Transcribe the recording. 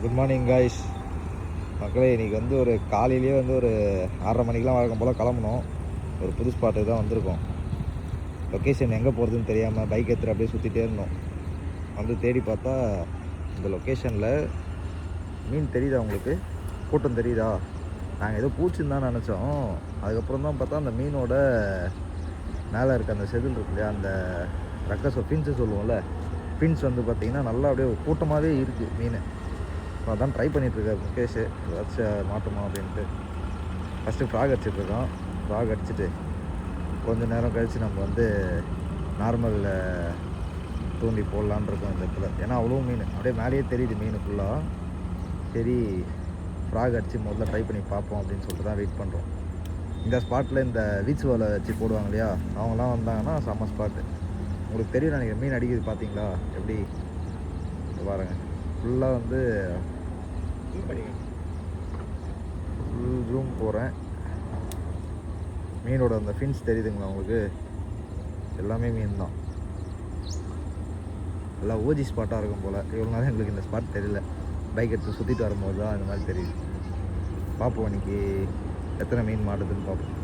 Good morning guys. மக்களே, இன்றைக்கி வந்து ஒரு காலையிலேயே வந்து ஒரு 6:30 மணிக்கெலாம் வழக்கம் போல் கிளம்பணும். ஒரு புது ஸ்பாட்டுக்கு தான் வந்திருக்கோம். லொக்கேஷன் எங்கே போகிறதுன்னு தெரியாமல் பைக் எடுத்துகிட்டு அப்படியே சுற்றிட்டே இருந்தோம். வந்து தேடி பார்த்தா இந்த லொக்கேஷனில் மீன் தெரியுதா உங்களுக்கு? கூட்டம் தெரியுதா? நாங்கள் ஏதோ பூச்சின்னு தான் நினச்சோம். அதுக்கப்புறம் தான் பார்த்தா அந்த மீனோட மேலே இருக்க அந்த செதில் இருக்கு இல்லையா, அந்த ரக்கஸோ ஃபின்ஸு சொல்லுவோம்ல, ஃபின்ஸ் வந்து பார்த்திங்கன்னா நல்லா அப்படியே கூட்டமாகவே இருக்குது மீன். அதான் ட்ரை பண்ணிகிட்ருக்காரு முகேஷ், ஏதாச்சும் மாட்டுமா அப்படின்ட்டு. First frock அடிச்சிட்ருக்கோம். ஃப்ராக் அடிச்சுட்டு கொஞ்சம் நேரம் கழித்து நம்ம வந்து நார்மலில் தூண்டி போடலான் இருக்கோம் இந்த இடத்துல. ஏன்னா அவ்வளோ மீன் அப்படியே மேலேயே தெரியுது மீன் ஃபுல்லாக. சரி, ஃப்ராக் அடித்து முதல்ல ட்ரை பண்ணி பார்ப்போம் அப்படின்னு சொல்லிட்டு தான் வெயிட் பண்ணுறோம். இந்த ஸ்பாட்டில் இந்த பீச் வலை வச்சு போடுவாங்க இல்லையா, அவங்களாம் வந்தாங்கன்னா செம்ம ஸ்பாட்டு. உங்களுக்கு தெரியும் நினைக்கிறேன், மீன் அடிக்குது பார்த்தீங்களா எப்படி பாருங்கள். ஃபுல்லாக வந்து ஃபுல் ஜூம் போகிறேன். மீனோட அந்த ஃபின்ஸ் தெரியுதுங்களா உங்களுக்கு? எல்லாமே மீன் தான். எல்லாம் ஓஜி ஸ்பாட்டாக இருக்கும் போல். இவ்வளோ நேரம் எங்களுக்கு இந்த ஸ்பாட் தெரியல. பைக் எடுத்து சுற்றிட்டு வரும்போது தான் இந்த மாதிரி தெரியுது. பார்ப்போம் இன்றைக்கி எத்தனை மீன் மாட்டுதுன்னு பார்ப்போம்.